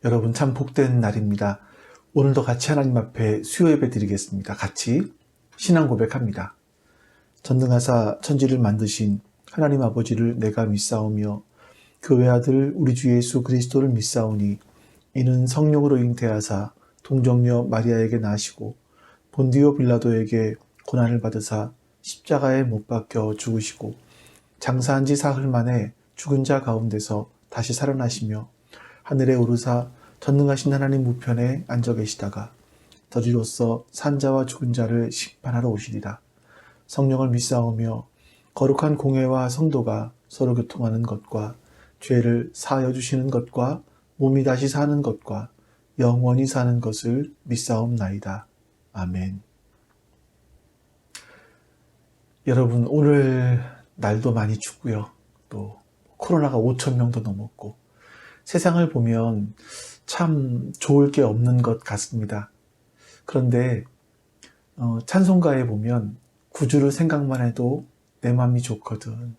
여러분 참 복된 날입니다. 오늘도 같이 하나님 앞에 수요 예배 드리겠습니다. 같이 신앙 고백합니다. 전능하사 천지를 만드신 하나님 아버지를 내가 믿사오며 그 외아들 우리 주 예수 그리스도를 믿사오니 이는 성령으로 잉태하사 동정녀 마리아에게 나시고 본디오 빌라도에게 고난을 받으사 십자가에 못 박혀 죽으시고 장사한 지 사흘 만에 죽은 자 가운데서 다시 살아나시며 하늘에 오르사 전능하신 하나님 우편에 앉아 계시다가 저리로서 산자와 죽은 자를 심판하러 오시리라. 성령을 믿사오며 거룩한 공회와 성도가 서로 교통하는 것과 죄를 사하여 주시는 것과 몸이 다시 사는 것과 영원히 사는 것을 믿사옵나이다. 아멘. 여러분, 오늘 날도 많이 춥고요. 또 코로나가 5,000명도 넘었고 세상을 보면 참 좋을 게 없는 것 같습니다. 그런데 찬송가에 보면 구주를 생각만 해도 내 맘이 좋거든,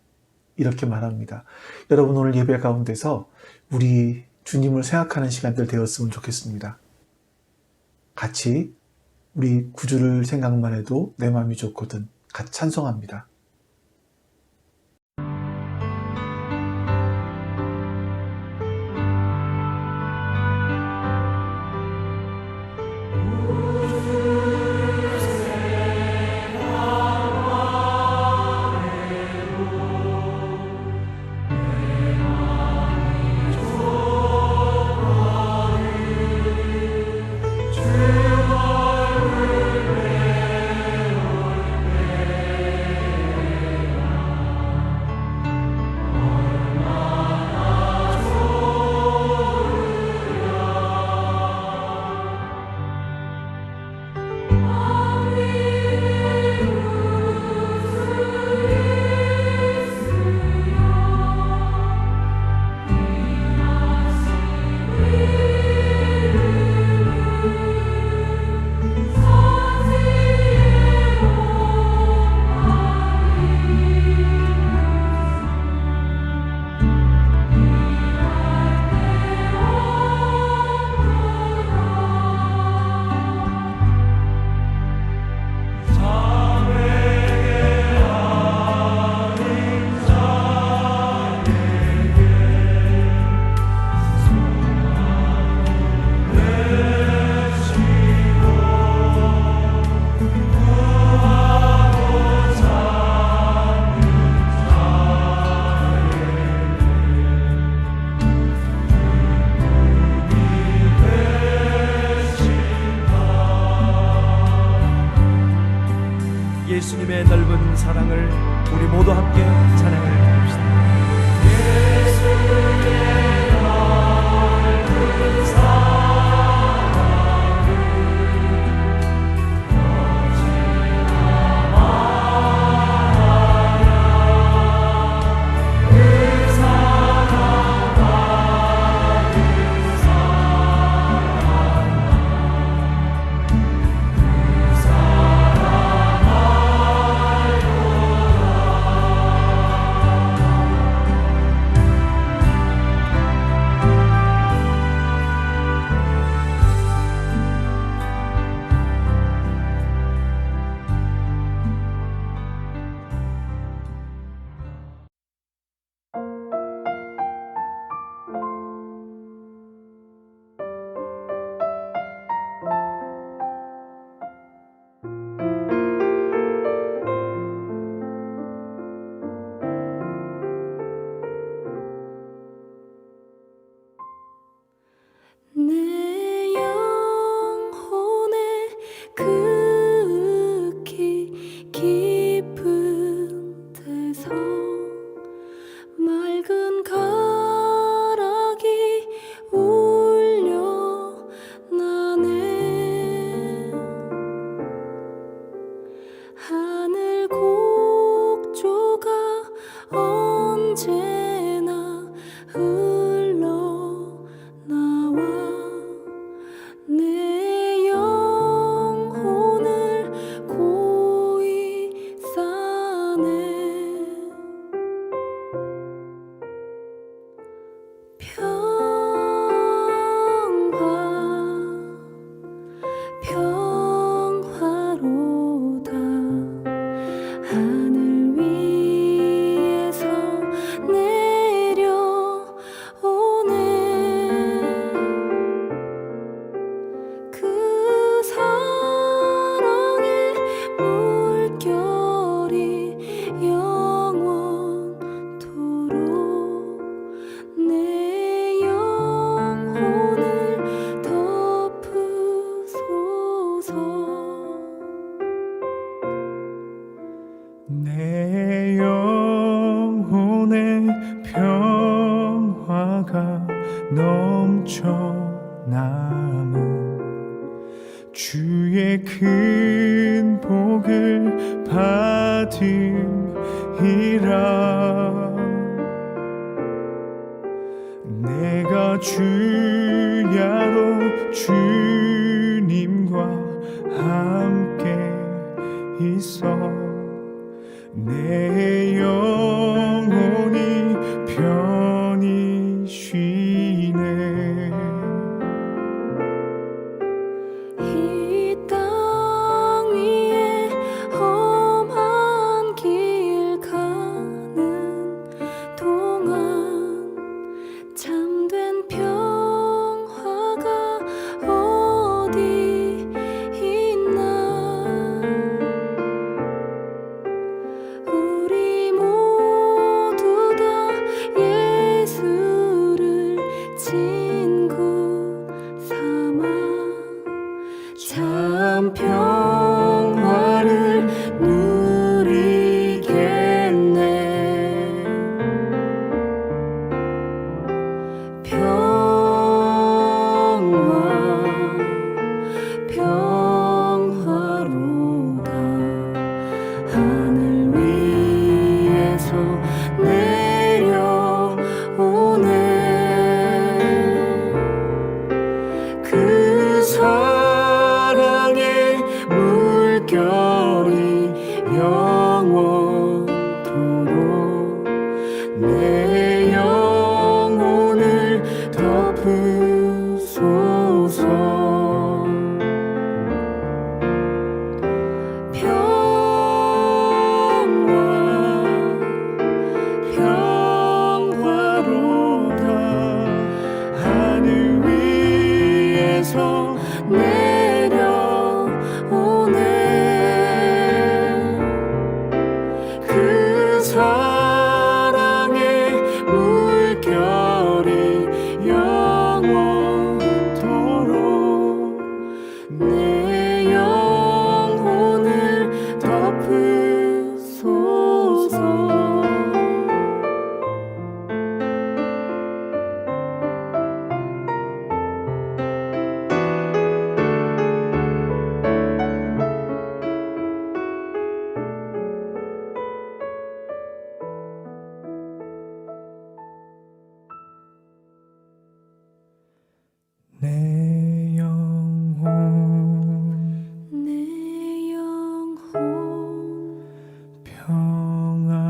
이렇게 말합니다. 여러분, 오늘 예배 가운데서 우리 주님을 생각하는 시간들 되었으면 좋겠습니다. 같이 우리 구주를 생각만 해도 내 맘이 좋거든 같이 찬송합니다. 예수님의 넓은 사랑을 우리 모두 함께 찬양을 드립시다. 예수의 넓은 사랑을 어찌나 말하랴. 그 사랑 받은 내 영혼에 극히 깊은 데서 맑은 가락이 울려 나네. 하늘 곡조가 언제나 흘러 나와 내 영혼을 고이 싸네. 주야로 주님과 함께 있어 내 영혼이 편히 쉬네. 이 땅 위에 험한 길 가는 동안 참된 평화가 어디 있나. 우리 모두 다 예수를 친구 삼아 참 평화를 누리겠네. 평화로다. 하늘 위에서 내려오네. 그 사랑의 물결이 영원토록 내 영혼을 덮으소서. 평화로다. 하늘 위에서 내려오네. 그 사랑의 물결이 영원토록 내 영혼을 덮으소서. 내 영혼 내 영혼 평안해.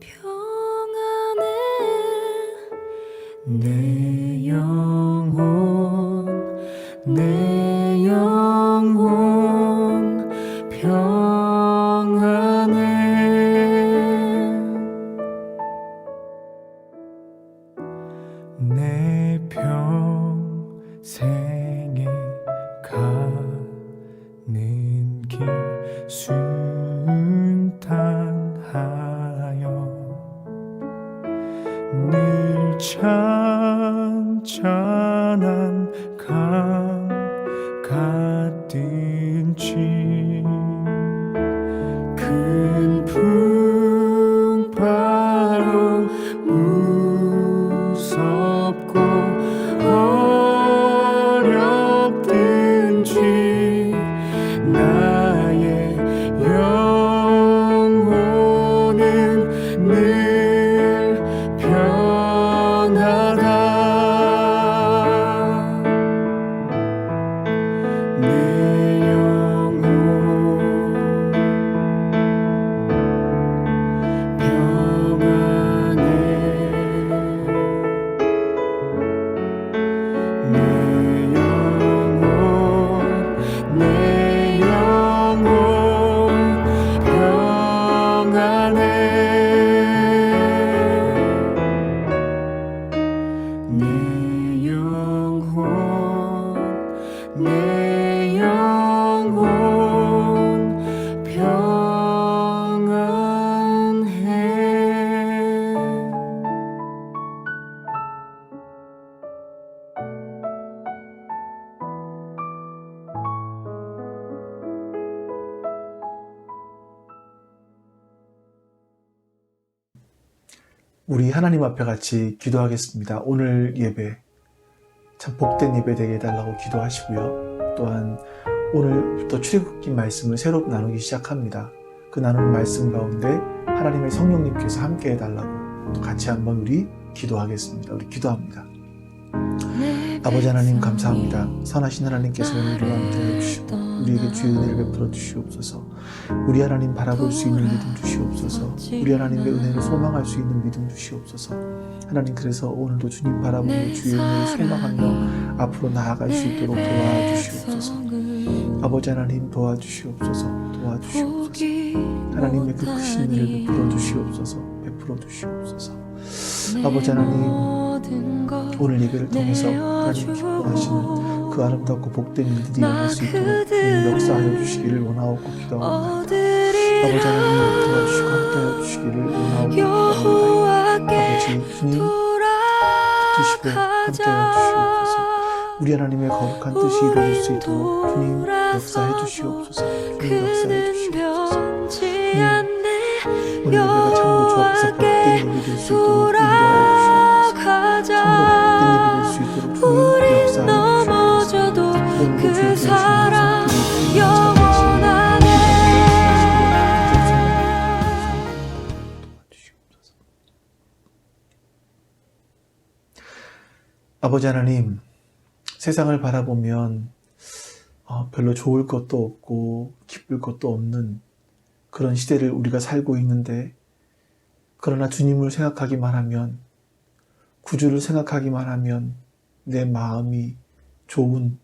평안해. 내 영혼 내 영혼 평안해. 내 평생에 가는 길 순탄하여 늘 찬찬한 강 같든지 큰 풍파로 무섭고 어렵든지 나의 영혼은 늘 편하다. 내 영혼 평안해. 내 영혼 평안해. 내 영혼 평안해. 우리 하나님 앞에 같이 기도하겠습니다. 오늘 예배 참 복된 예배 되게 해달라고 기도하시고요. 또한 오늘부터 출애굽기 말씀을 새로 나누기 시작합니다. 그 나누는 말씀 가운데 하나님의 성령님께서 함께 해달라고 또 같이 한번 우리 기도하겠습니다. 우리 기도합니다. 아버지 하나님 감사합니다. 선하신 하나님께서 오늘도 함께해 주시고 우리에게 주의 은혜를 베풀어 주시옵소서. 우리 하나님 바라볼 수 있는 믿음 주시옵소서. 우리 하나님의 은혜를 소망할 수 있는 믿음 주시옵소서. 하나님, 그래서 오늘도 주님 바라보며 주의 은혜를 소망하며 앞으로 나아갈 수 있도록 도와주시옵소서. 아버지 하나님 도와주시옵소서. 하나님의 그 크신 은혜를 베풀어 주시옵소서. 아버지 하나님, 오늘 예배를 통해서 하나님 기뻐하시는 그 아름답고 복된 일들이 일어날 수 있도록 주님 역사하여 주시기를 원하옵고 기도합니다. 아버지 하나님 도와주시고 함께하여 주시기를 원하옵고 기도합니다. 아버지 주님 붙드시고 함께하여 주시옵소서. 우리 하나님의 거룩한 뜻이 이루어질 수 있도록 주님 역사해 주시옵소서. 주님 역사해 주시옵소서. 주님, 오늘 예배가 참으로 주 앞에서 복된 예배 될 수 있도록 인도하여 주시옵소서. 참으로 복된 예배 될 수 있도록 주님 역사하여 주시옵소서. 오늘도 주의 사랑 영원하네. 아버지 하나님, 세상을 바라보면 별로 좋을 것도 없고 기쁠 것도 없는 그런 시대를 우리가 살고 있는데, 그러나 주님을 생각하기만 하면, 구주를 생각하기만 하면 내 마음이 좋은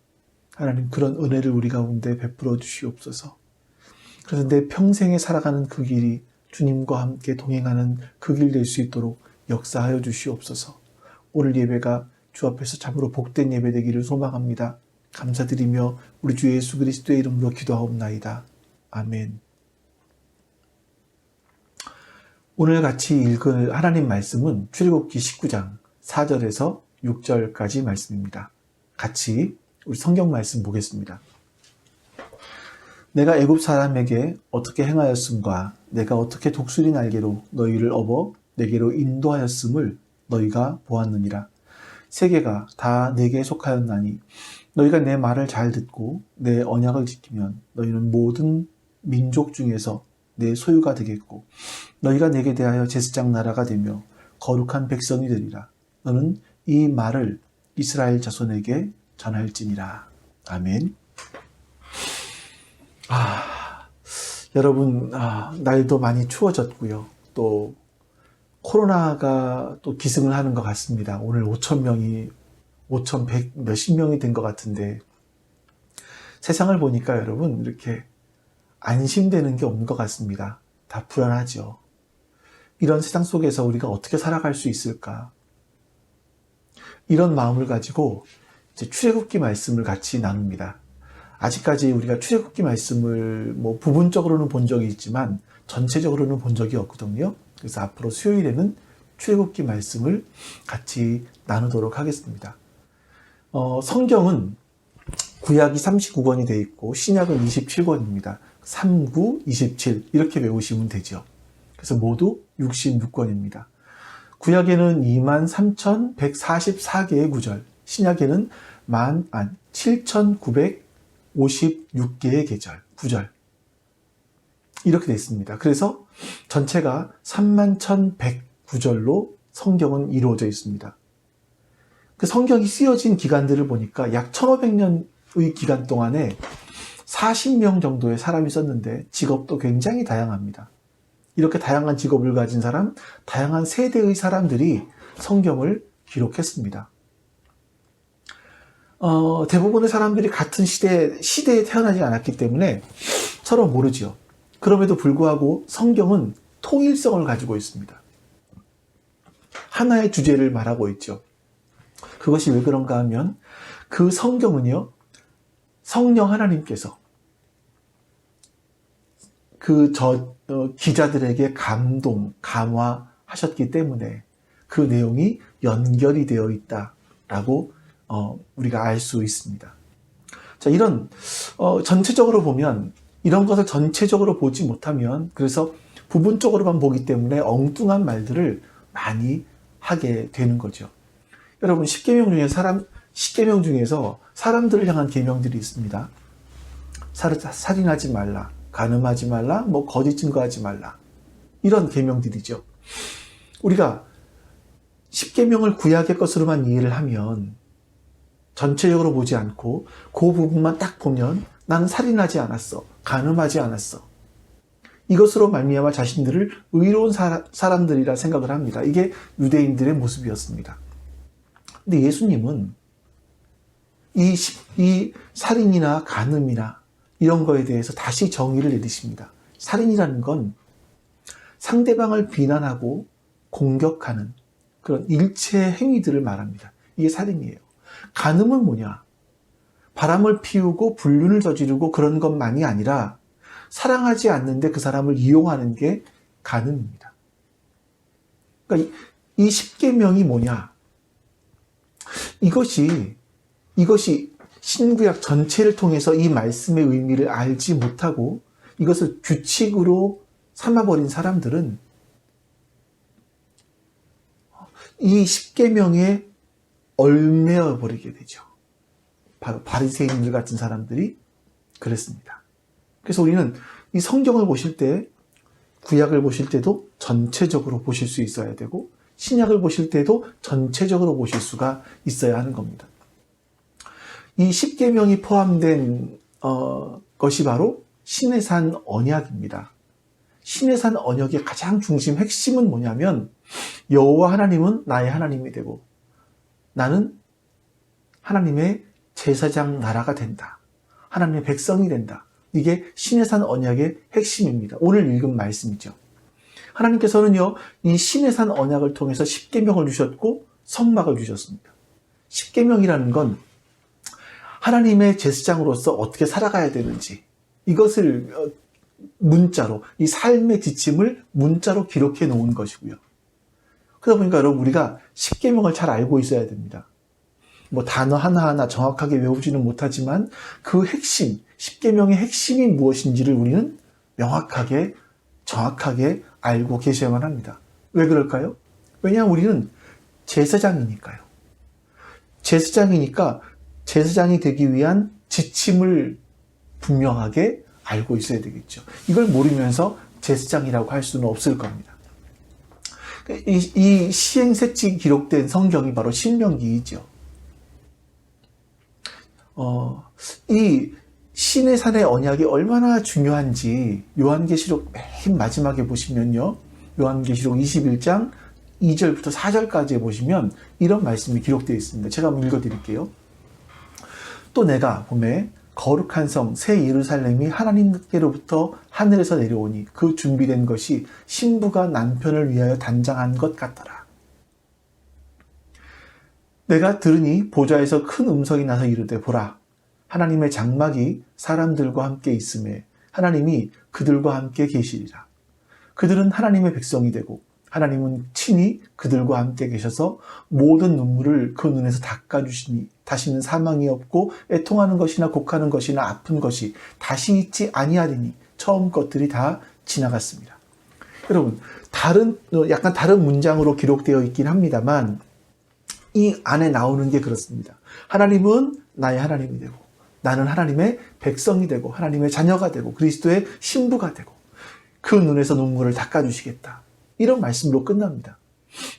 하나님 그런 은혜를 우리 가운데 베풀어 주시옵소서. 그래서 내 평생에 살아가는 그 길이 주님과 함께 동행하는 그 길 될 수 있도록 역사하여 주시옵소서. 오늘 예배가 주 앞에서 참으로 복된 예배 되기를 소망합니다. 감사드리며 우리 주 예수 그리스도의 이름으로 기도하옵나이다. 아멘. 오늘 같이 읽을 하나님 말씀은 출애굽기 19장 4절에서 6절까지 말씀입니다. 같이 우리 성경 말씀 보겠습니다. 내가 애굽 사람에게 어떻게 행하였음과 내가 어떻게 독수리 날개로 너희를 업어 내게로 인도하였음을 너희가 보았느니라. 세계가 다 내게 속하였나니 너희가 내 말을 잘 듣고 내 언약을 지키면 너희는 모든 민족 중에서 내 소유가 되겠고 너희가 내게 대하여 제사장 나라가 되며 거룩한 백성이 되리라. 너는 이 말을 이스라엘 자손에게 전할지니라. 아멘. 여러분, 날도 많이 추워졌고요. 또 코로나가 또 기승을 하는 것 같습니다. 오늘 5,100 몇십 명이 된 것 같은데, 세상을 보니까 여러분 이렇게 안심되는 게 없는 것 같습니다. 다 불안하죠. 이런 세상 속에서 우리가 어떻게 살아갈 수 있을까? 이런 마음을 가지고 이제 출애굽기 말씀을 같이 나눕니다. 아직까지 우리가 출애굽기 말씀을 부분적으로는 본 적이 있지만 전체적으로는 본 적이 없거든요. 그래서 앞으로 수요일에는 출애굽기 말씀을 같이 나누도록 하겠습니다. 성경은 구약이 39권이 되어 있고 신약은 27권입니다. 39, 27 이렇게 외우시면 되죠. 그래서 모두 66권입니다. 구약에는 23,144개의 구절, 신약에는 7,956개의 구절 이렇게 되어 있습니다. 그래서 전체가 31,100구절로 성경은 이루어져 있습니다. 그 성경이 쓰여진 기간들을 보니까 약 1,500년의 기간 동안에 40명 정도의 사람이 썼는데 직업도 굉장히 다양합니다. 이렇게 다양한 직업을 가진 사람, 다양한 세대의 사람들이 성경을 기록했습니다. 대부분의 사람들이 같은 시대에 태어나지 않았기 때문에 서로 모르죠. 그럼에도 불구하고 성경은 통일성을 가지고 있습니다. 하나의 주제를 말하고 있죠. 그것이 왜 그런가 하면 그 성경은요, 성령 하나님께서 기자들에게 감화하셨기 때문에 그 내용이 연결이 되어 있다라고 우리가 알 수 있습니다. 자, 이런 전체적으로 보면 이런 것을 전체적으로 보지 못하면, 그래서 부분적으로만 보기 때문에 엉뚱한 말들을 많이 하게 되는 거죠. 여러분, 10계명 중에서 사람들을 향한 계명들이 있습니다. 살인하지 말라, 간음하지 말라, 거짓 증거하지 말라, 이런 계명들이죠. 우리가 십계명을 구약의 것으로만 이해를 하면 전체적으로 보지 않고 그 부분만 딱 보면 나는 살인하지 않았어, 간음하지 않았어, 이것으로 말미암아 자신들을 의로운 사람들이라 생각을 합니다. 이게 유대인들의 모습이었습니다. 근데 예수님은 이 살인이나 간음이나 이런 거에 대해서 다시 정의를 내리십니다. 살인이라는 건 상대방을 비난하고 공격하는 그런 일체 행위들을 말합니다. 이게 살인이에요. 간음은 뭐냐? 바람을 피우고 불륜을 저지르고 그런 것만이 아니라 사랑하지 않는데 그 사람을 이용하는 게 간음입니다. 그러니까 이 십계명이 뭐냐? 이것이 신구약 전체를 통해서 이 말씀의 의미를 알지 못하고 이것을 규칙으로 삼아버린 사람들은 이 십계명에 얽매여 버리게 되죠. 바로 바리새인들 같은 사람들이 그랬습니다. 그래서 우리는 이 성경을 보실 때, 구약을 보실 때도 전체적으로 보실 수 있어야 되고 신약을 보실 때도 전체적으로 보실 수가 있어야 하는 겁니다. 이 십계명이 포함된 것이 바로 시내산 언약입니다. 시내산 언약의 가장 중심 핵심은 뭐냐면 여호와 하나님은 나의 하나님이 되고 나는 하나님의 제사장 나라가 된다. 하나님의 백성이 된다. 이게 시내산 언약의 핵심입니다. 오늘 읽은 말씀이죠. 하나님께서는요, 이 시내산 언약을 통해서 십계명을 주셨고 성막을 주셨습니다. 십계명이라는 건 하나님의 제사장으로서 어떻게 살아가야 되는지 이것을 문자로, 이 삶의 지침을 문자로 기록해 놓은 것이고요. 그러다 보니까 여러분, 우리가 십계명을 잘 알고 있어야 됩니다. 뭐 단어 하나하나 정확하게 외우지는 못하지만 그 핵심, 십계명의 핵심이 무엇인지를 우리는 명확하게, 정확하게 알고 계셔야만 합니다. 왜 그럴까요? 왜냐하면 우리는 제사장이니까요. 제사장이니까 제사장이 되기 위한 지침을 분명하게 알고 있어야 되겠죠. 이걸 모르면서 제사장이라고 할 수는 없을 겁니다. 이 시행색칙이 기록된 성경이 바로 신명기이죠. 이 시내산의 언약이 얼마나 중요한지 요한계시록 맨 마지막에 보시면요, 요한계시록 21장 2절부터 4절까지 보시면 이런 말씀이 기록되어 있습니다. 제가 한번 읽어드릴게요. 또 내가 보매 거룩한 성 새 예루살렘이 하나님께로부터 하늘에서 내려오니 그 준비된 것이 신부가 남편을 위하여 단장한 것 같더라. 내가 들으니 보좌에서 큰 음성이 나서 이르되 보라, 하나님의 장막이 사람들과 함께 있음에 하나님이 그들과 함께 계시리라. 그들은 하나님의 백성이 되고 하나님은 친히 그들과 함께 계셔서 모든 눈물을 그 눈에서 닦아주시니 다시는 사망이 없고 애통하는 것이나 곡하는 것이나 아픈 것이 다시 있지 아니하리니 처음 것들이 다 지나갔습니다. 여러분, 약간 다른 문장으로 기록되어 있긴 합니다만 이 안에 나오는 게 그렇습니다. 하나님은 나의 하나님이 되고 나는 하나님의 백성이 되고 하나님의 자녀가 되고 그리스도의 신부가 되고 그 눈에서 눈물을 닦아주시겠다. 이런 말씀으로 끝납니다.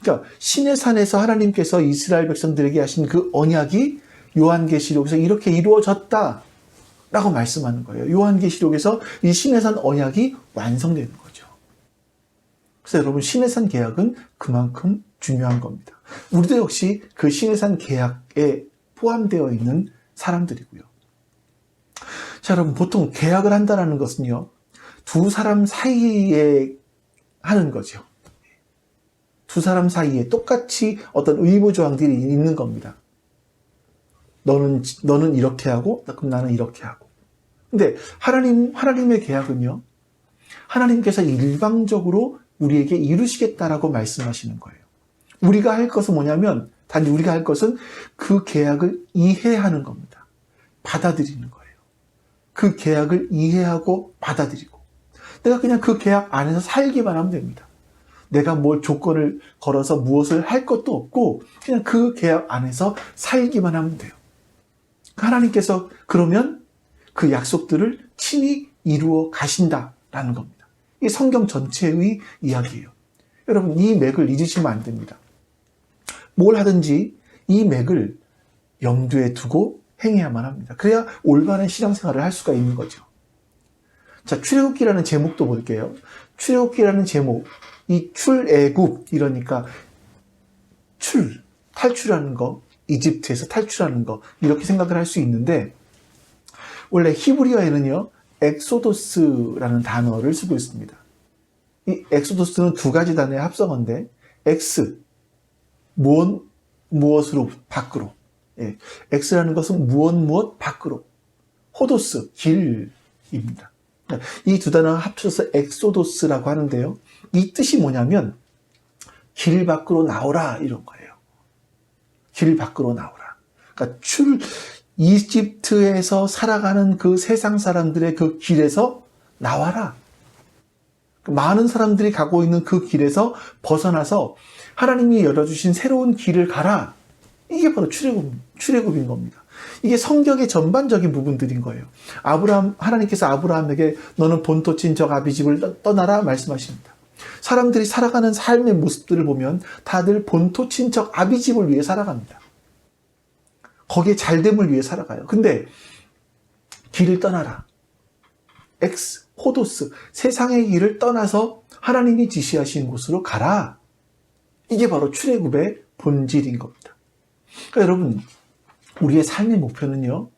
그러니까 시내산에서 하나님께서 이스라엘 백성들에게 하신 그 언약이 요한계시록에서 이렇게 이루어졌다 라고 말씀하는 거예요. 요한계시록에서 이 시내산 언약이 완성되는 거죠. 그래서 여러분, 시내산 계약은 그만큼 중요한 겁니다. 우리도 역시 그 시내산 계약에 포함되어 있는 사람들이고요. 자, 여러분, 보통 계약을 한다는 것은요, 두 사람 사이에 하는 거죠. 두 사람 사이에 똑같이 어떤 의무조항들이 있는 겁니다. 너는 이렇게 하고, 그럼 나는 이렇게 하고. 근데 하나님의 계약은요, 하나님께서 일방적으로 우리에게 이루시겠다라고 말씀하시는 거예요. 우리가 할 것은 뭐냐면, 단지 우리가 할 것은 그 계약을 이해하는 겁니다. 받아들이는 거예요. 그 계약을 이해하고 받아들이고, 내가 그냥 그 계약 안에서 살기만 하면 됩니다. 내가 뭘 조건을 걸어서 무엇을 할 것도 없고 그냥 그 계약 안에서 살기만 하면 돼요. 하나님께서 그러면 그 약속들을 친히 이루어 가신다라는 겁니다. 이 성경 전체의 이야기예요. 여러분, 이 맥을 잊으시면 안 됩니다. 뭘 하든지 이 맥을 염두에 두고 행해야만 합니다. 그래야 올바른 신앙생활을 할 수가 있는 거죠. 자, 출애굽기라는 제목도 볼게요. 출애굽기라는 제목, 이 출애굽 이러니까 탈출하는 거, 이집트에서 탈출하는 거 이렇게 생각을 할 수 있는데 원래 히브리어에는요 엑소도스라는 단어를 쓰고 있습니다. 이 엑소도스는 두 가지 단어의 합성어인데 엑스, 무엇으로 밖으로, 엑스라는 것은 무엇 밖으로, 호도스, 길입니다. 이 두 단어가 합쳐서 엑소도스라고 하는데요. 이 뜻이 뭐냐면 길 밖으로 나오라 이런 거예요. 길 밖으로 나오라. 그러니까 이집트에서 살아가는 그 세상 사람들의 그 길에서 나와라. 많은 사람들이 가고 있는 그 길에서 벗어나서 하나님이 열어주신 새로운 길을 가라. 이게 바로 출애굽인 겁니다. 이게 성경의 전반적인 부분들인 거예요. 하나님께서 아브라함에게 너는 본토 친척 아비집을 떠나라 말씀하십니다. 사람들이 살아가는 삶의 모습들을 보면 다들 본토 친척 아비집을 위해 살아갑니다. 거기에 잘됨을 위해 살아가요. 근데 길을 떠나라. 호도스, 세상의 길을 떠나서 하나님이 지시하신 곳으로 가라. 이게 바로 출애굽의 본질인 겁니다. 그러니까 여러분, 우리의 삶의 목표는요,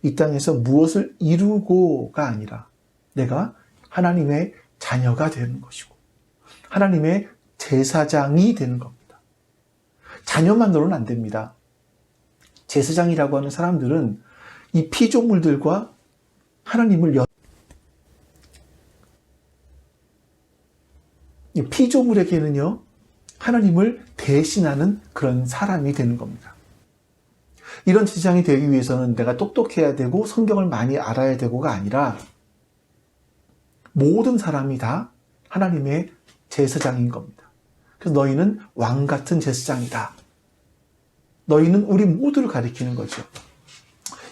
이 땅에서 무엇을 이루고가 아니라 내가 하나님의 자녀가 되는 것이고 하나님의 제사장이 되는 겁니다. 자녀만으로는 안 됩니다. 제사장이라고 하는 사람들은 이 피조물들과 하나님을 이 피조물에게는요 하나님을 대신하는 그런 사람이 되는 겁니다. 이런 제사장이 되기 위해서는 내가 똑똑해야 되고 성경을 많이 알아야 되고가 아니라 모든 사람이 다 하나님의 제사장인 겁니다. 그래서 너희는 왕 같은 제사장이다. 너희는 우리 모두를 가리키는 거죠.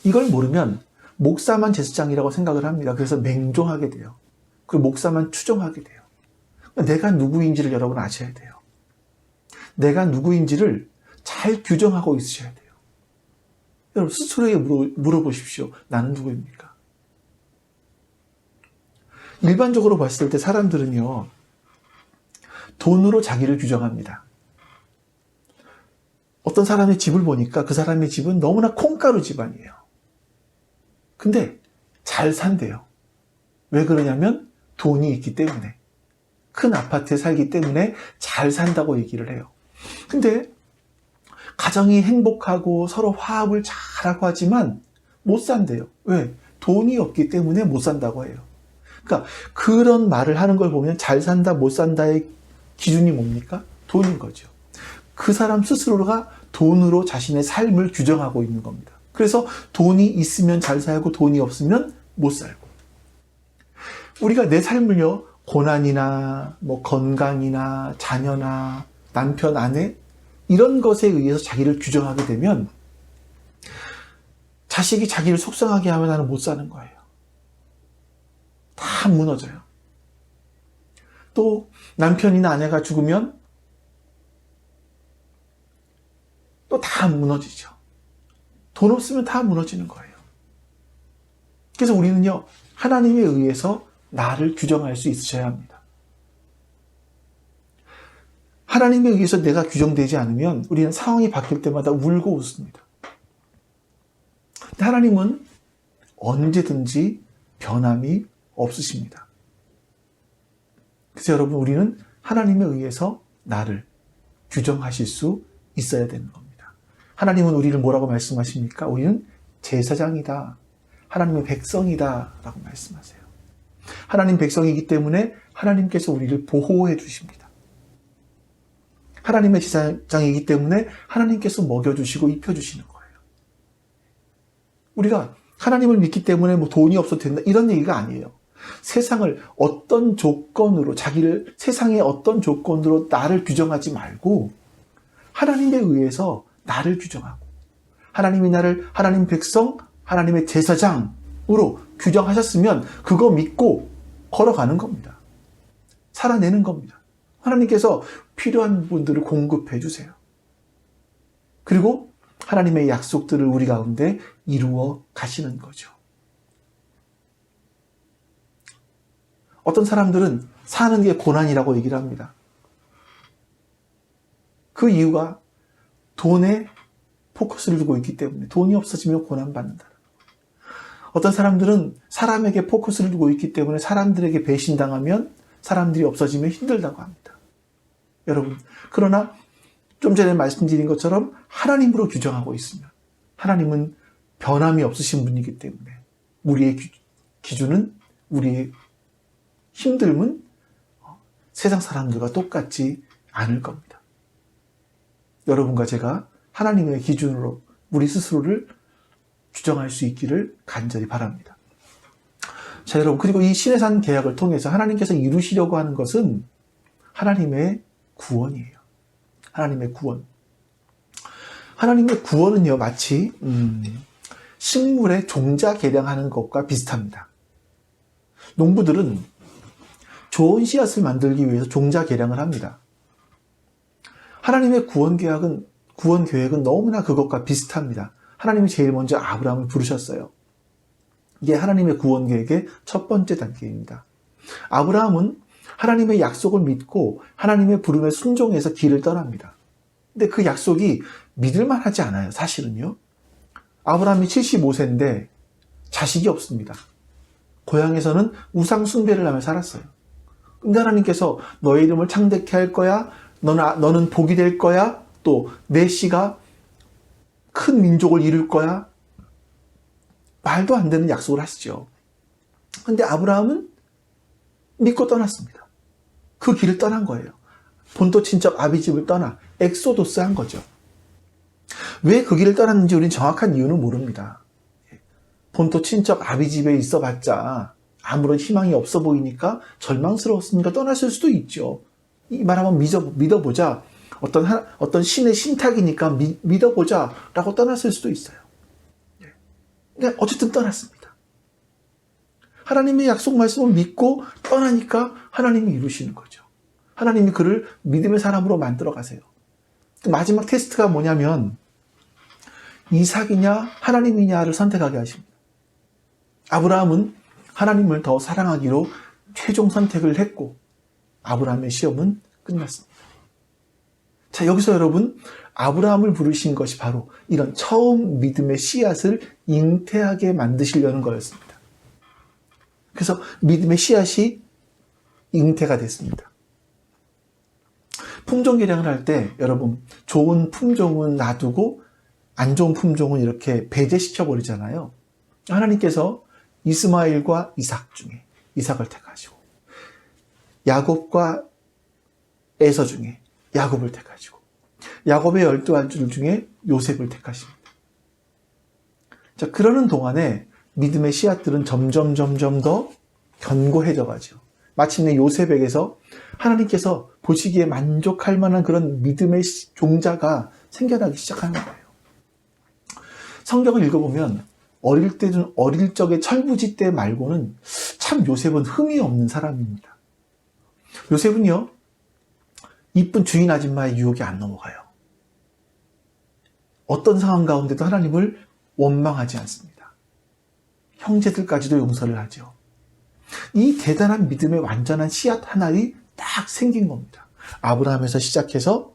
이걸 모르면 목사만 제사장이라고 생각을 합니다. 그래서 맹종하게 돼요. 그리고 목사만 추종하게 돼요. 내가 누구인지를 여러분 아셔야 돼요. 내가 누구인지를 잘 규정하고 있으셔야 돼요. 여러분 스스로에게 물어보십시오. 나는 누구입니까? 일반적으로 봤을 때 사람들은요, 돈으로 자기를 규정합니다. 어떤 사람의 집을 보니까 그 사람의 집은 너무나 콩가루 집안이에요. 근데 잘 산대요. 왜 그러냐면 돈이 있기 때문에. 큰 아파트에 살기 때문에 잘 산다고 얘기를 해요. 근데 가정이 행복하고 서로 화합을 잘하고 하지만 못 산대요. 왜? 돈이 없기 때문에 못 산다고 해요. 그러니까 그런 말을 하는 걸 보면 잘 산다, 못 산다의 기준이 뭡니까? 돈인 거죠. 그 사람 스스로가 돈으로 자신의 삶을 규정하고 있는 겁니다. 그래서 돈이 있으면 잘 살고 돈이 없으면 못 살고. 우리가 내 삶을요, 고난이나 건강이나 자녀나 남편, 아내 이런 것에 의해서 자기를 규정하게 되면 자식이 자기를 속상하게 하면 나는 못 사는 거예요. 다 무너져요. 또 남편이나 아내가 죽으면 또 다 무너지죠. 돈 없으면 다 무너지는 거예요. 그래서 우리는요, 하나님에 의해서 나를 규정할 수 있으셔야 합니다. 하나님에 의해서 내가 규정되지 않으면 우리는 상황이 바뀔 때마다 울고 웃습니다. 근데 하나님은 언제든지 변함이 없으십니다. 그래서 여러분, 우리는 하나님에 의해서 나를 규정하실 수 있어야 되는 겁니다. 하나님은 우리를 뭐라고 말씀하십니까? 우리는 제사장이다. 하나님의 백성이다. 라고 말씀하세요. 하나님 백성이기 때문에 하나님께서 우리를 보호해 주십니다. 하나님의 제사장이기 때문에 하나님께서 먹여주시고 입혀주시는 거예요. 우리가 하나님을 믿기 때문에 돈이 없어도 된다 이런 얘기가 아니에요. 세상을 어떤 조건으로, 세상의 어떤 조건으로 나를 규정하지 말고 하나님에 의해서 나를 규정하고 하나님이 나를 하나님 백성, 하나님의 제사장으로 규정하셨으면 그거 믿고 걸어가는 겁니다. 살아내는 겁니다. 하나님께서 필요한 분들을 공급해 주세요. 그리고 하나님의 약속들을 우리 가운데 이루어 가시는 거죠. 어떤 사람들은 사는 게 고난이라고 얘기를 합니다. 그 이유가 돈에 포커스를 두고 있기 때문에, 돈이 없어지면 고난받는다. 어떤 사람들은 사람에게 포커스를 두고 있기 때문에 사람들에게 배신당하면, 사람들이 없어지면 힘들다고 합니다. 여러분, 그러나 좀 전에 말씀드린 것처럼 하나님으로 규정하고 있으면, 하나님은 변함이 없으신 분이기 때문에 우리의 기준은, 우리의 힘듦은 세상 사람들과 똑같지 않을 겁니다. 여러분과 제가 하나님의 기준으로 우리 스스로를 규정할 수 있기를 간절히 바랍니다. 자, 여러분, 그리고 이 신해산 계약을 통해서 하나님께서 이루시려고 하는 것은 하나님의 구원이에요. 하나님의 구원. 하나님의 구원은요, 마치 식물의 종자 개량하는 것과 비슷합니다. 농부들은 좋은 씨앗을 만들기 위해서 종자 개량을 합니다. 하나님의 구원 계획은 너무나 그것과 비슷합니다. 하나님이 제일 먼저 아브라함을 부르셨어요. 이게 하나님의 구원 계획의 첫 번째 단계입니다. 아브라함은 하나님의 약속을 믿고 하나님의 부름에 순종해서 길을 떠납니다. 근데 그 약속이 믿을만 하지 않아요, 사실은요. 아브라함이 75세인데 자식이 없습니다. 고향에서는 우상 숭배를 하며 살았어요. 근데 하나님께서 너의 이름을 창대케 할 거야, 너는 복이 될 거야, 또 내 씨가 큰 민족을 이룰 거야. 말도 안 되는 약속을 하시죠. 근데 아브라함은 믿고 떠났습니다. 그 길을 떠난 거예요. 본토 친척 아비집을 떠나 엑소도스 한 거죠. 왜 그 길을 떠났는지 우리는 정확한 이유는 모릅니다. 본토 친척 아비집에 있어봤자 아무런 희망이 없어 보이니까 절망스러웠으니까 떠났을 수도 있죠. 이 말 한번 믿어보자. 어떤 신의 신탁이니까 믿어보자 라고 떠났을 수도 있어요. 근데 어쨌든 떠났습니다. 하나님의 약속 말씀을 믿고 떠나니까 하나님이 이루시는 거죠. 하나님이 그를 믿음의 사람으로 만들어 가세요. 마지막 테스트가 뭐냐면 이삭이냐 하나님이냐를 선택하게 하십니다. 아브라함은 하나님을 더 사랑하기로 최종 선택을 했고 아브라함의 시험은 끝났습니다. 자, 여기서 여러분, 아브라함을 부르신 것이 바로 이런 처음 믿음의 씨앗을 잉태하게 만드시려는 거였습니다. 그래서 믿음의 씨앗이 잉태가 됐습니다. 품종 개량을 할 때 여러분, 좋은 품종은 놔두고 안 좋은 품종은 이렇게 배제시켜 버리잖아요. 하나님께서 이스마엘과 이삭 중에 이삭을 택하시고 야곱과 에서 중에 야곱을 택하시고 야곱의 12아들 중에 요셉을 택하십니다. 자, 그러는 동안에 믿음의 씨앗들은 점점 더 견고해져 가죠. 마침내 요셉에게서 하나님께서 보시기에 만족할 만한 그런 믿음의 종자가 생겨나기 시작하는 거예요. 성경을 읽어보면 어릴 적에 철부지 때 말고는 참 요셉은 흠이 없는 사람입니다. 요셉은요, 이쁜 주인 아줌마의 유혹에 안 넘어가요. 어떤 상황 가운데도 하나님을 원망하지 않습니다. 형제들까지도 용서를 하죠. 이 대단한 믿음의 완전한 씨앗 하나이 딱 생긴 겁니다. 아브라함에서 시작해서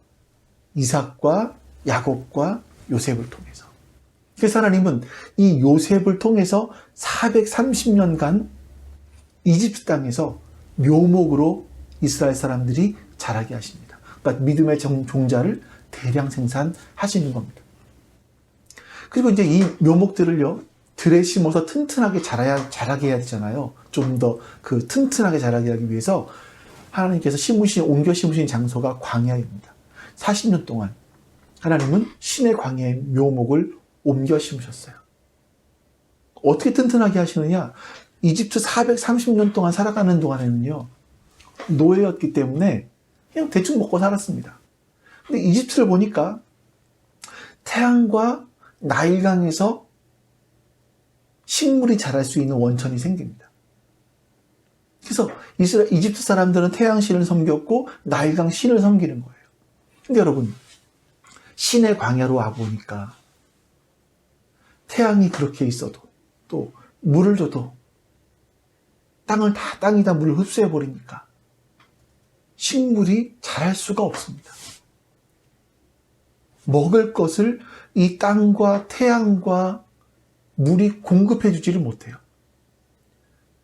이삭과 야곱과 요셉을 통해서. 그래서 하나님은 이 요셉을 통해서 430년간 이집트 땅에서 묘목으로 이스라엘 사람들이 자라게 하십니다. 그러니까 믿음의 종자를 대량 생산하시는 겁니다. 그리고 이제 이 묘목들을요, 들에 심어서 튼튼하게 자라게 해야 되잖아요. 좀 더 그 튼튼하게 자라게 하기 위해서 하나님께서 옮겨 심으신 장소가 광야입니다. 40년 동안 하나님은 신의 광야의 묘목을 옮겨 심으셨어요. 어떻게 튼튼하게 하시느냐? 이집트 430년 동안 살아가는 동안에는요, 노예였기 때문에 그냥 대충 먹고 살았습니다. 근데 이집트를 보니까 태양과 나일강에서 식물이 자랄 수 있는 원천이 생깁니다. 그래서 이집트 사람들은 태양신을 섬겼고 나일강 신을 섬기는 거예요. 근데 여러분, 신의 광야로 와보니까 태양이 그렇게 있어도 또 물을 줘도 땅이 다 물을 흡수해버리니까 식물이 자랄 수가 없습니다. 먹을 것을 이 땅과 태양과 물이 공급해 주지를 못해요.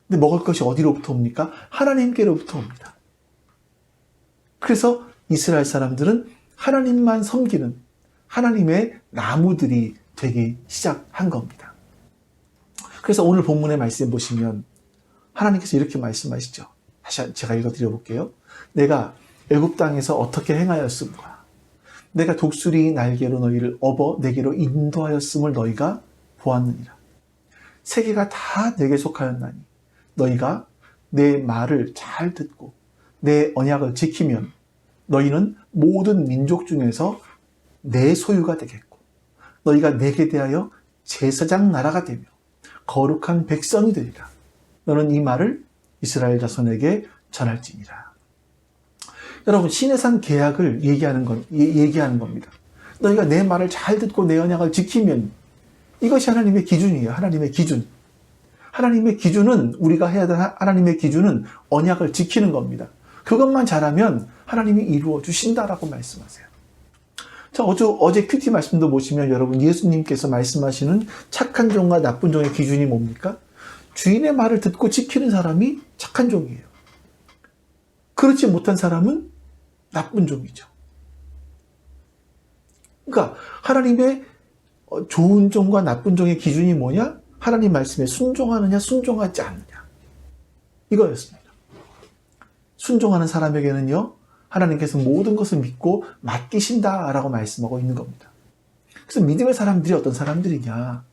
근데 먹을 것이 어디로부터 옵니까? 하나님께로부터 옵니다. 그래서 이스라엘 사람들은 하나님만 섬기는 하나님의 나무들이 되기 시작한 겁니다. 그래서 오늘 본문의 말씀 보시면 하나님께서 이렇게 말씀하시죠. 다시 제가 읽어드려 볼게요. 내가 애굽 땅에서 어떻게 행하였음과 내가 독수리 날개로 너희를 업어 내게로 인도하였음을 너희가 보았느니라. 세계가 다 내게 속하였나니 너희가 내 말을 잘 듣고 내 언약을 지키면 너희는 모든 민족 중에서 내 소유가 되겠고 너희가 내게 대하여 제사장 나라가 되며 거룩한 백성이 되리라. 너는 이 말을 이스라엘 자손에게 전할지니라. 여러분, 시내산 계약을 얘기하는 겁니다. 너희가 내 말을 잘 듣고 내 언약을 지키면 이것이 하나님의 기준이에요. 하나님의 기준. 하나님의 기준은 우리가 해야 되는 하나님의 기준은 언약을 지키는 겁니다. 그것만 잘하면 하나님이 이루어 주신다라고 말씀하세요. 자, 어제 큐티 말씀도 보시면 여러분 예수님께서 말씀하시는 착한 종과 나쁜 종의 기준이 뭡니까? 주인의 말을 듣고 지키는 사람이 착한 종이에요. 그렇지 못한 사람은 나쁜 종이죠. 그러니까 하나님의 좋은 종과 나쁜 종의 기준이 뭐냐? 하나님 말씀에 순종하느냐 순종하지 않느냐 이거였습니다. 순종하는 사람에게는요 하나님께서 모든 것을 믿고 맡기신다라고 말씀하고 있는 겁니다. 그래서 믿음의 사람들이 어떤 사람들이냐?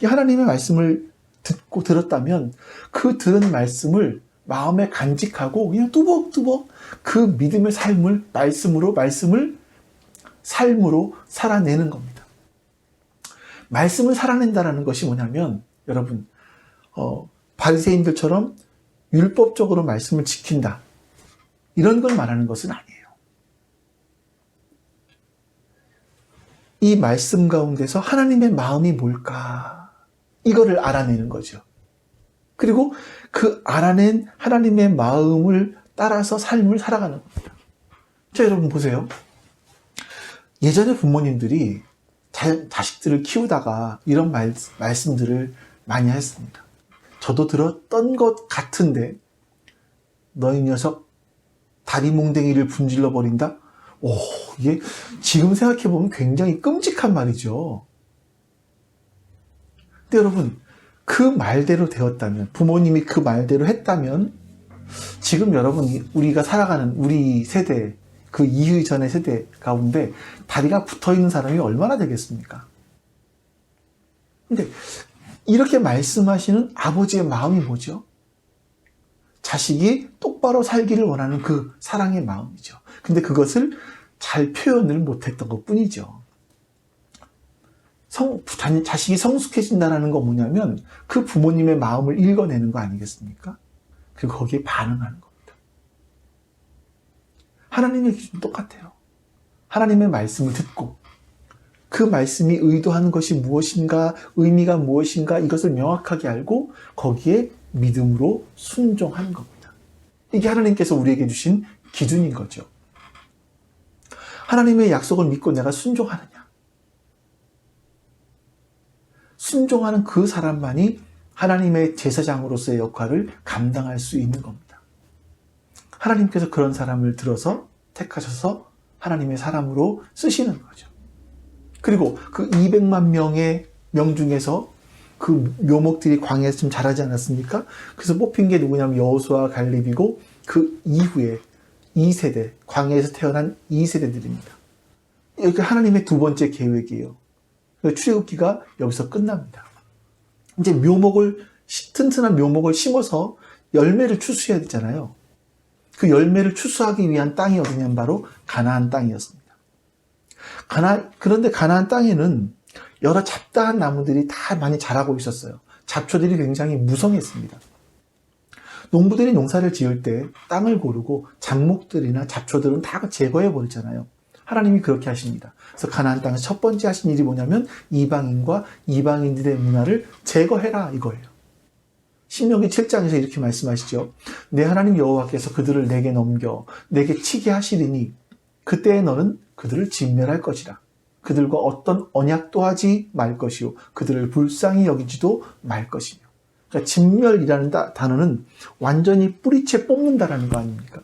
하나님의 말씀을 듣고 들었다면 그 들은 말씀을 마음에 간직하고 그냥 뚜벅뚜벅 그 믿음의 삶을 말씀을 삶으로 살아내는 겁니다. 말씀을 살아낸다는 것이 뭐냐면 여러분 바리새인들처럼 율법적으로 말씀을 지킨다 이런 걸 말하는 것은 아니에요. 이 말씀 가운데서 하나님의 마음이 뭘까 이거를 알아내는 거죠. 그리고 그 알아낸 하나님의 마음을 따라서 삶을 살아가는 겁니다. 자, 여러분 보세요. 예전에 부모님들이 자식들을 키우다가 이런 말씀들을 많이 했습니다. 저도 들었던 것 같은데 너희 녀석 다리 몽댕이를 분질러 버린다? 이게 지금 생각해보면 굉장히 끔찍한 말이죠. 근데 여러분 그 말대로 되었다면 부모님이 그 말대로 했다면 지금 여러분 우리가 살아가는 우리 세대 그 이전의 세대 가운데 다리가 붙어있는 사람이 얼마나 되겠습니까? 근데 이렇게 말씀하시는 아버지의 마음이 뭐죠? 자식이 똑바로 살기를 원하는 그 사랑의 마음이죠. 근데 그것을 잘 표현을 못했던 것 뿐이죠. 자식이 성숙해진다는 건 뭐냐면 그 부모님의 마음을 읽어내는 거 아니겠습니까? 그리고 거기에 반응하는 겁니다. 하나님의 기준 똑같아요. 하나님의 말씀을 듣고 그 말씀이 의도하는 것이 무엇인가, 의미가 무엇인가 이것을 명확하게 알고 거기에 믿음으로 순종하는 겁니다. 이게 하나님께서 우리에게 주신 기준인 거죠. 하나님의 약속을 믿고 내가 순종하느냐? 순종하는 그 사람만이 하나님의 제사장으로서의 역할을 감당할 수 있는 겁니다. 하나님께서 그런 사람을 들어서 택하셔서 하나님의 사람으로 쓰시는 거죠. 그리고 그 200만 명의 명 중에서 그 묘목들이 광야에서 좀 자라지 않았습니까? 그래서 뽑힌 게 누구냐면 여호수아 갈렙이고 그 이후에 2세대, 광야에서 태어난 2세대들입니다. 이게 하나님의 두 번째 계획이에요. 출애굽기가 여기서 끝납니다. 이제 튼튼한 묘목을 심어서 열매를 추수해야 되잖아요. 그 열매를 추수하기 위한 땅이 어디냐면 바로 가나안 땅이었습니다. 그런데 가나안 땅에는 여러 잡다한 나무들이 다 많이 자라고 있었어요. 잡초들이 굉장히 무성했습니다. 농부들이 농사를 지을 때 땅을 고르고 잡목들이나 잡초들은 다 제거해 버리잖아요. 하나님이 그렇게 하십니다. 그래서 가나안 땅에서 첫 번째 하신 일이 뭐냐면 이방인과 이방인들의 문화를 제거해라 이거예요. 신명기 7장에서 이렇게 말씀하시죠. 내 하나님 여호와께서 그들을 내게 넘겨 내게 치게 하시리니 그때에 너는 그들을 진멸할 것이라. 그들과 어떤 언약도 하지 말 것이요 그들을 불쌍히 여기지도 말 것이며. 그러니까 진멸이라는 단어는 완전히 뿌리채 뽑는다라는 거 아닙니까?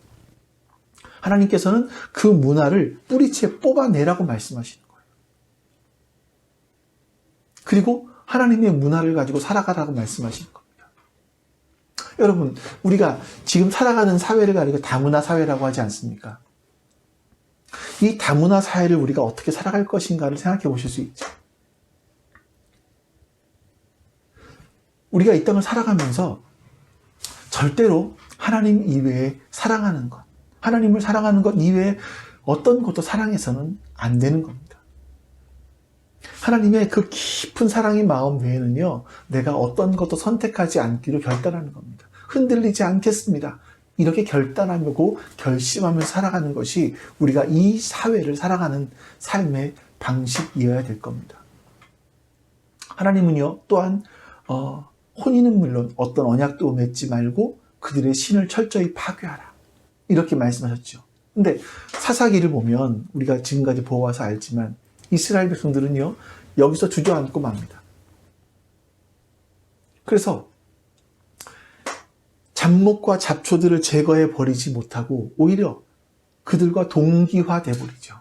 하나님께서는 그 문화를 뿌리채 뽑아내라고 말씀하시는 거예요. 그리고 하나님의 문화를 가지고 살아가라고 말씀하시는 겁니다. 여러분, 우리가 지금 살아가는 사회를 가지고 다문화 사회라고 하지 않습니까? 이 다문화 사회를 우리가 어떻게 살아갈 것인가를 생각해 보실 수 있죠. 우리가 이 땅을 살아가면서 절대로 하나님 이외에 사랑하는 것, 하나님을 사랑하는 것 이외에 어떤 것도 사랑해서는 안 되는 겁니다. 하나님의 그 깊은 사랑의 마음 외에는요, 내가 어떤 것도 선택하지 않기로 결단하는 겁니다. 흔들리지 않겠습니다. 이렇게 결단하고 결심하며 살아가는 것이 우리가 이 사회를 살아가는 삶의 방식이어야 될 겁니다. 하나님은요, 또한 혼인은 물론 어떤 언약도 맺지 말고 그들의 신을 철저히 파괴하라. 이렇게 말씀하셨죠. 근데 사사기를 보면 우리가 지금까지 보아서 알지만 이스라엘 백성들은요, 여기서 주저앉고 맙니다. 그래서 잡목과 잡초들을 제거해 버리지 못하고 오히려 그들과 동기화돼 버리죠.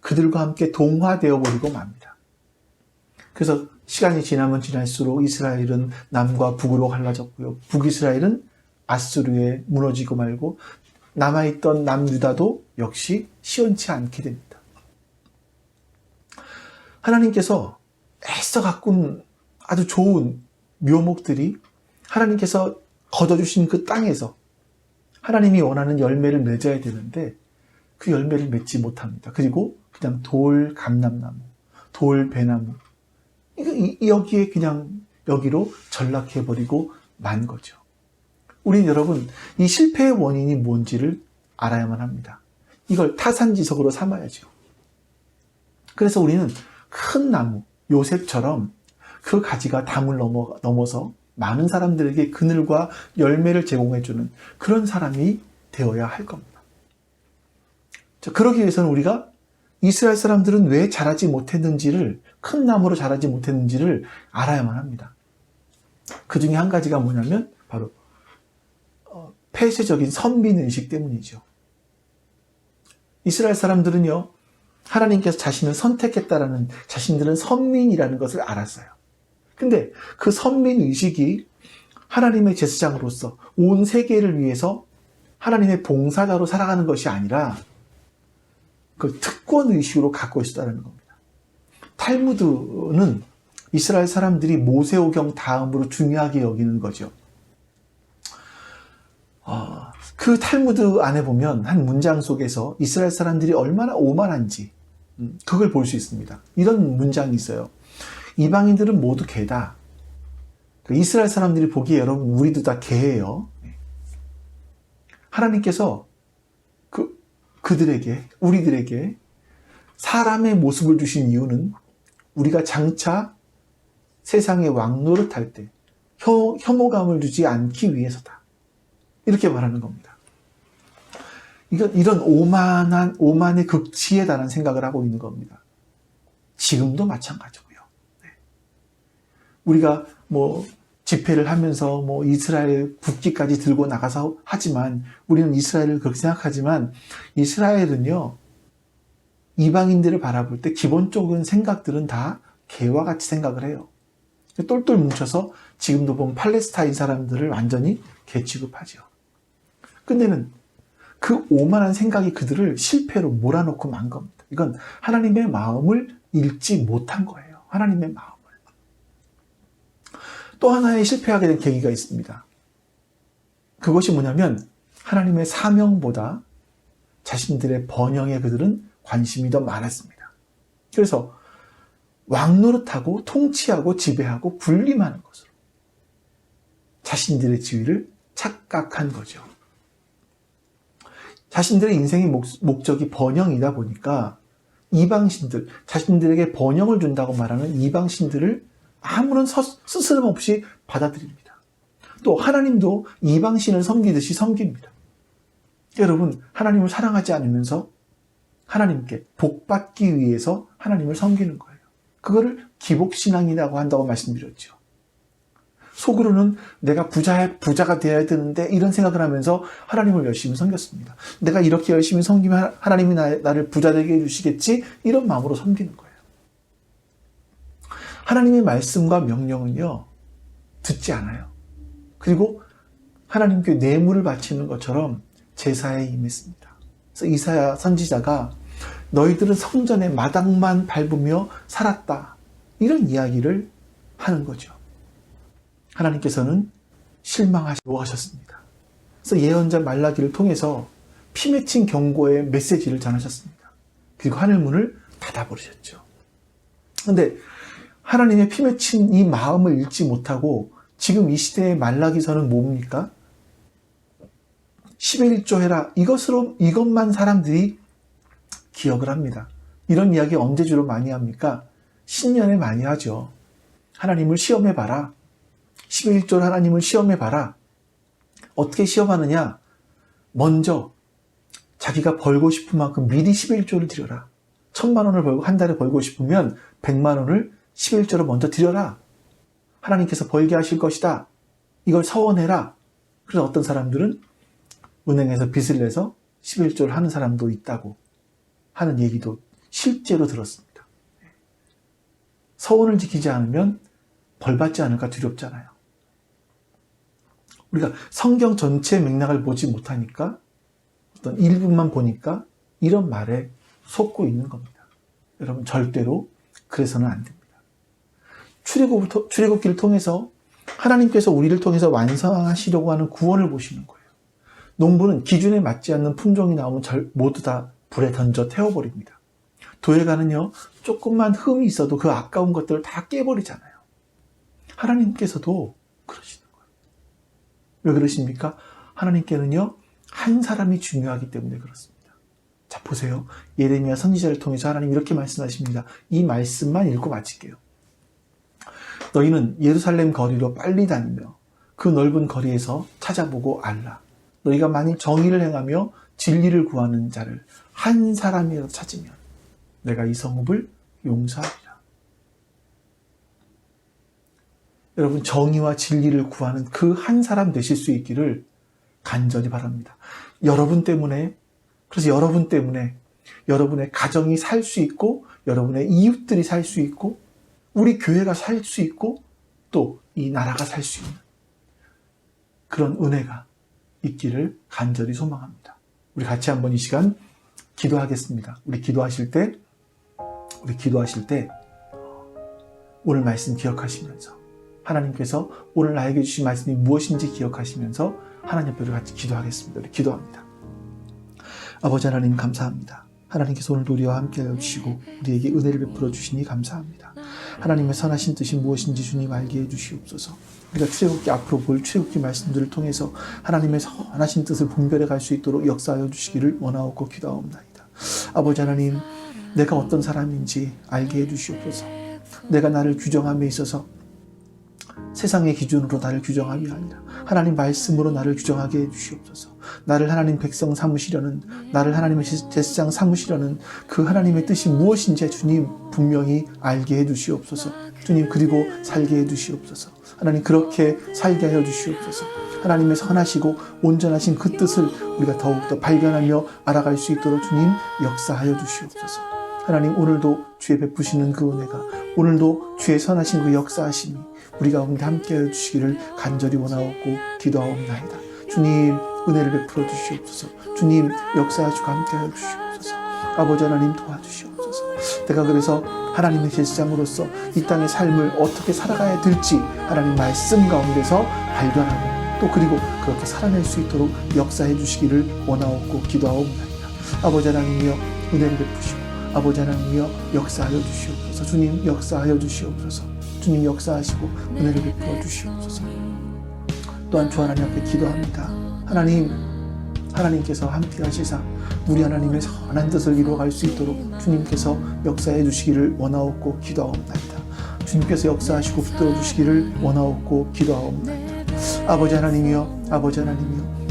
그들과 함께 동화되어 버리고 맙니다. 그래서 시간이 지나면 지날수록 이스라엘은 남과 북으로 갈라졌고요. 북이스라엘은 아수르에 무너지고 말고 남아있던 남유다도 역시 시원치 않게 됩니다. 하나님께서 애써 가꾼 아주 좋은 묘목들이 하나님께서 거둬주신 그 땅에서 하나님이 원하는 열매를 맺어야 되는데 그 열매를 맺지 못합니다. 그리고 그냥 돌 감람나무, 돌 배나무 여기에 그냥 여기로 전락해버리고 만 거죠. 우리 여러분 이 실패의 원인이 뭔지를 알아야만 합니다. 이걸 타산지석으로 삼아야죠. 그래서 우리는 큰 나무 요셉처럼 그 가지가 담을 넘어서 많은 사람들에게 그늘과 열매를 제공해주는 그런 사람이 되어야 할 겁니다. 그러기 위해서는 우리가 이스라엘 사람들은 왜 자라지 못했는지를, 큰 나무로 자라지 못했는지를 알아야만 합니다. 그 중에 한 가지가 뭐냐면 바로 폐쇄적인 선민의식 때문이죠. 이스라엘 사람들은요, 하나님께서 자신을 선택했다라는, 자신들은 선민이라는 것을 알았어요. 근데 그 선민의식이 하나님의 제사장으로서 온 세계를 위해서 하나님의 봉사자로 살아가는 것이 아니라 그 특권의식으로 갖고 있었다는 겁니다. 탈무드는 이스라엘 사람들이 모세오경 다음으로 중요하게 여기는 거죠. 그 탈무드 안에 보면 한 문장 속에서 이스라엘 사람들이 얼마나 오만한지 그걸 볼 수 있습니다. 이런 문장이 있어요. 이방인들은 모두 개다. 이스라엘 사람들이 보기에 여러분 우리도 다 개예요. 하나님께서 그들에게, 우리들에게 사람의 모습을 주신 이유는 우리가 장차 세상의 왕노릇할 때 혐오감을 주지 않기 위해서다. 이렇게 말하는 겁니다. 이런 오만의 극치에 달한 생각을 하고 있는 겁니다. 지금도 마찬가지고요. 우리가 집회를 하면서 이스라엘 국기까지 들고 나가서 하지만 우리는 이스라엘을 그렇게 생각하지만 이스라엘은요, 이방인들을 바라볼 때 기본적인 생각들은 다 개와 같이 생각을 해요. 똘똘 뭉쳐서 지금도 보면 팔레스타인 사람들을 완전히 개 취급하죠. 근데는 그 오만한 생각이 그들을 실패로 몰아넣고 만 겁니다. 이건 하나님의 마음을 읽지 못한 거예요. 하나님의 마음을. 또 하나의 실패하게 된 계기가 있습니다. 그것이 뭐냐면 하나님의 사명보다 자신들의 번영에 그들은 관심이 더 많았습니다. 그래서 왕노릇하고 통치하고 지배하고 군림하는 것으로 자신들의 지위를 착각한 거죠. 자신들의 인생의 목적이 번영이다 보니까 이방신들, 자신들에게 번영을 준다고 말하는 이방신들을 아무런 스스럼 없이 받아들입니다. 또 하나님도 이방신을 섬기듯이 섬깁니다. 여러분, 하나님을 사랑하지 않으면서 하나님께 복받기 위해서 하나님을 섬기는 거예요. 그거를 기복신앙이라고 한다고 말씀드렸죠. 속으로는 내가 부자가 되어야 되는데 이런 생각을 하면서 하나님을 열심히 섬겼습니다. 내가 이렇게 열심히 섬기면 하나님이 나를 부자 되게 해주시겠지? 이런 마음으로 섬기는 거예요. 하나님의 말씀과 명령은요, 듣지 않아요. 그리고 하나님께 뇌물을 바치는 것처럼 제사에 임했습니다. 그래서 이사야 선지자가 너희들은 성전의 마당만 밟으며 살았다. 이런 이야기를 하는 거죠. 하나님께서는 실망하시고 하셨습니다. 그래서 예언자 말라기를 통해서 피 맺힌 경고의 메시지를 전하셨습니다. 그리고 하늘문을 닫아버리셨죠. 그런데 하나님의 피 맺힌 이 마음을 읽지 못하고 지금 이 시대의 말라기서는 뭡니까? 10의 1조 해라. 이것만 사람들이 기억을 합니다. 이런 이야기 언제 주로 많이 합니까? 신년에 많이 하죠. 하나님을 시험해봐라. 10의 1조를 하나님을 시험해봐라. 어떻게 시험하느냐? 먼저 자기가 벌고 싶은 만큼 미리 10의 1조를 드려라. 1,000만 원을 벌고 한 달에 벌고 싶으면 100만 원을 10의 1조로 먼저 드려라. 하나님께서 벌게 하실 것이다. 이걸 서원해라. 그래서 어떤 사람들은 은행에서 빚을 내서 10의 1조를 하는 사람도 있다고 하는 얘기도 실제로 들었습니다. 서원을 지키지 않으면 벌받지 않을까 두렵잖아요. 우리가 성경 전체 맥락을 보지 못하니까 어떤 일부만 보니까 이런 말에 속고 있는 겁니다. 여러분, 절대로 그래서는 안 됩니다. 출애굽기를 통해서 하나님께서 우리를 통해서 완성하시려고 하는 구원을 보시는 거예요. 농부는 기준에 맞지 않는 품종이 나오면 모두 다 불에 던져 태워버립니다. 도예가는요, 조금만 흠이 있어도 그 아까운 것들을 다 깨버리잖아요. 하나님께서도 그러시는 거예요. 왜 그러십니까? 하나님께는요, 한 사람이 중요하기 때문에 그렇습니다. 자, 보세요. 예레미야 선지자를 통해서 하나님 이렇게 말씀하십니다. 이 말씀만 읽고 마칠게요. 너희는 예루살렘 거리로 빨리 다니며 그 넓은 거리에서 찾아보고 알라. 너희가 만일 정의를 행하며 진리를 구하는 자를 한 사람이라도 찾으면 내가 이 성읍을 용서하리라. 여러분, 정의와 진리를 구하는 그 한 사람 되실 수 있기를 간절히 바랍니다. 여러분 때문에, 그래서 여러분 때문에 여러분의 가정이 살 수 있고, 여러분의 이웃들이 살 수 있고, 우리 교회가 살 수 있고, 또 이 나라가 살 수 있는 그런 은혜가 있기를 간절히 소망합니다. 우리 같이 한번 이 시간 기도하겠습니다. 우리 기도하실 때 오늘 말씀 기억하시면서, 하나님께서 오늘 나에게 주신 말씀이 무엇인지 기억하시면서 하나님 앞에 같이 기도하겠습니다. 우리 기도합니다. 아버지 하나님, 감사합니다. 하나님께서 오늘도 우리와 함께하여 주시고 우리에게 은혜를 베풀어 주시니 감사합니다. 하나님의 선하신 뜻이 무엇인지 주님 알게 해주시옵소서. 우리가 출애굽기 앞으로 볼 출애굽기 말씀들을 통해서 하나님의 선하신 뜻을 분별해 갈 수 있도록 역사하여 주시기를 원하옵고 기도하옵나이다. 아버지 하나님, 내가 어떤 사람인지 알게 해주시옵소서. 내가 나를 규정함에 있어서 세상의 기준으로 나를 규정함이 아니라 하나님 말씀으로 나를 규정하게 해주시옵소서. 나를 하나님 백성 삼으시려는, 나를 하나님의 제사장 삼으시려는 그 하나님의 뜻이 무엇인지 주님 분명히 알게 해주시옵소서. 주님, 그리고 살게 해주시옵소서. 하나님, 그렇게 살게 하여 주시옵소서. 하나님의 선하시고 온전하신 그 뜻을 우리가 더욱더 발견하며 알아갈 수 있도록 주님 역사하여 주시옵소서. 하나님, 오늘도 주의 베푸시는 그 은혜가, 오늘도 주의 선하신 그 역사하심이 우리 가운데 함께하여 주시기를 간절히 원하옵고 기도하옵나이다. 주님, 은혜를 베풀어 주시옵소서. 주님, 역사하시고 함께하여 주시옵소서. 아버지 하나님, 도와주시옵소서. 내가 그래서 하나님의 제사장으로서 이 땅의 삶을 어떻게 살아가야 될지 하나님 말씀 가운데서 발견하고, 또 그리고 그렇게 살아낼 수 있도록 역사해 주시기를 원하옵고 기도하옵나이다. 아버지 하나님이여, 은혜를 베푸시고 아버지 하나님이여 역사하여 주시옵소서. 주님, 역사하여 주시옵소서. 주님, 역사하시고 은혜를 베풀어 주시옵소서. 또한 주 하나님 앞에 기도합니다. 하나님께서 함께 하시사 우리 하나님의 선한 뜻을 이루어갈 수 있도록 주님께서 역사해 주시기를 원하옵고 기도하옵나이다. 주님께서 역사하시고 붙들어 주시기를 원하옵고 기도하옵나이다. 아버지 하나님이여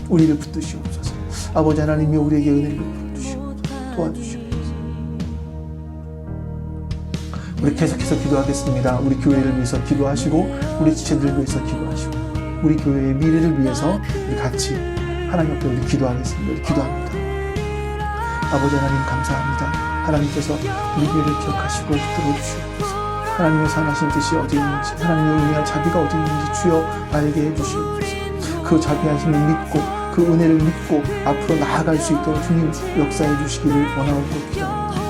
우리를 붙드시옵소서. 아버지 하나님이여 우리에게 은혜를 베풀어 주시옵소서. 도와주시옵소서. 우리 계속해서 기도하겠습니다. 우리 교회를 위해서 기도하시고 우리 지체들을 위해서 기도하시고 우리 교회의 미래를 위해서 우리 같이 하나님 앞에 우리 기도하겠습니다. 우리 기도합니다. 아버지 하나님 감사합니다. 하나님께서 우리 교회를 기억하시고 붙들어 주시옵소서. 하나님의 선하신 뜻이 어디 있는지, 하나님의 은혜와 자비가 어디 있는지 주여 알게 해주시옵소서. 그 자비하심을 믿고 그 은혜를 믿고 앞으로 나아갈 수 있도록 주님 역사해 주시기를 원하옵고 기도합니다.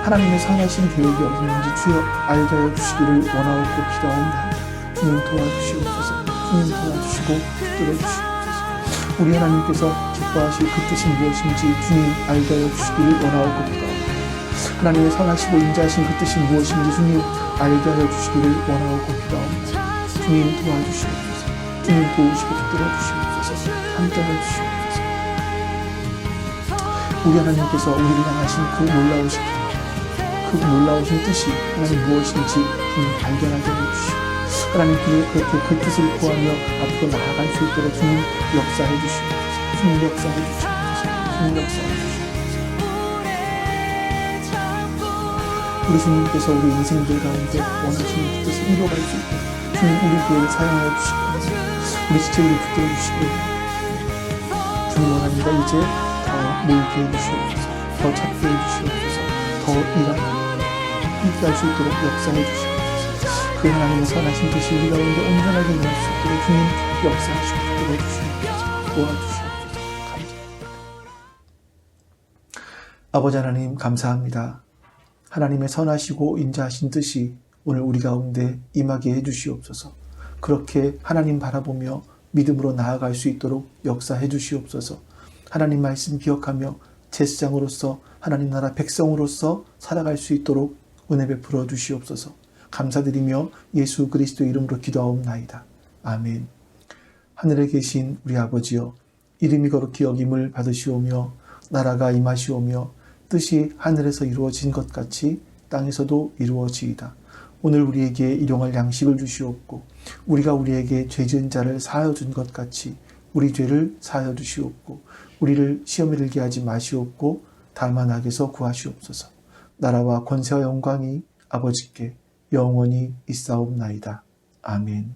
하나님의 선하신 계획이 어디 있는지 주여 알게 하여 주시기를 원하옵고 기도합니다. 주님 도와주시옵소서. 주님 도와주시고 붙들어 주시옵소서. 우리 하나님께서 기뻐하실 그 뜻이 무엇인지 주님 알게 하여 주시기를 원하옵고 기도합니다. 하나님의 선하시고 인자하신 그 뜻이 무엇인지 주님 알게 하여 주시기를 원하옵고 기도합니다. 주님 도와주시옵소서. 주님 도우시고 붙들어 주시옵소서. 함께 하여 주시옵소서. 우리 하나님께서 우리를 향하신 그 놀라우신 뜻이 하나님 무엇인지 주님 발견하게 해주시옵소서. 하나님 그 뜻을 구하며 앞으로 나아갈 수 있도록 주님 역사해 주시옵소서. 주님 역사해 주시옵소서. 주님 역사해 주시옵소서. 우리 주님께서 우리 인생들 가운데 원하시는 그 뜻을 이루어갈 수 있도록 주님 우리 교회를 사용하여 주시옵소서. 우리 지체들을 붙들어 주시기를 주님 원합니다. 이제 더 모이게 해주시옵소서. 더 찾게 해주시옵소서. 더 일하며 함께 할 수 있도록 역사해 주시옵소서. 그 하나님의 선하신 뜻이 우리 가운데 온전하게 임할 수 있도록 주님 역사하시고 붙들어 주시옵소서. 도와주시옵소서. 감사합니다. 아버지 하나님 감사합니다. 하나님의 선하시고 인자하신 뜻이 오늘 우리 가운데 임하게 해주시옵소서. 그렇게 하나님 바라보며 믿음으로 나아갈 수 있도록 역사해 주시옵소서. 하나님 말씀 기억하며 제사장으로서 하나님 나라 백성으로서 살아갈 수 있도록 은혜 베풀어 주시옵소서. 감사드리며 예수 그리스도 이름으로 기도하옵나이다. 아멘. 하늘에 계신 우리 아버지여, 이름이 거룩히 여김을 받으시오며 나라가 임하시오며 뜻이 하늘에서 이루어진 것 같이 땅에서도 이루어지이다. 오늘 우리에게 일용할 양식을 주시옵고 우리가 우리에게 죄 지은 자를 사하여 준 것 같이 우리 죄를 사하여 주시옵고 우리를 시험에 들게 하지 마시옵고 다만 악에서 구하시옵소서. 나라와 권세와 영광이 아버지께 영원히 있사옵나이다. 아멘.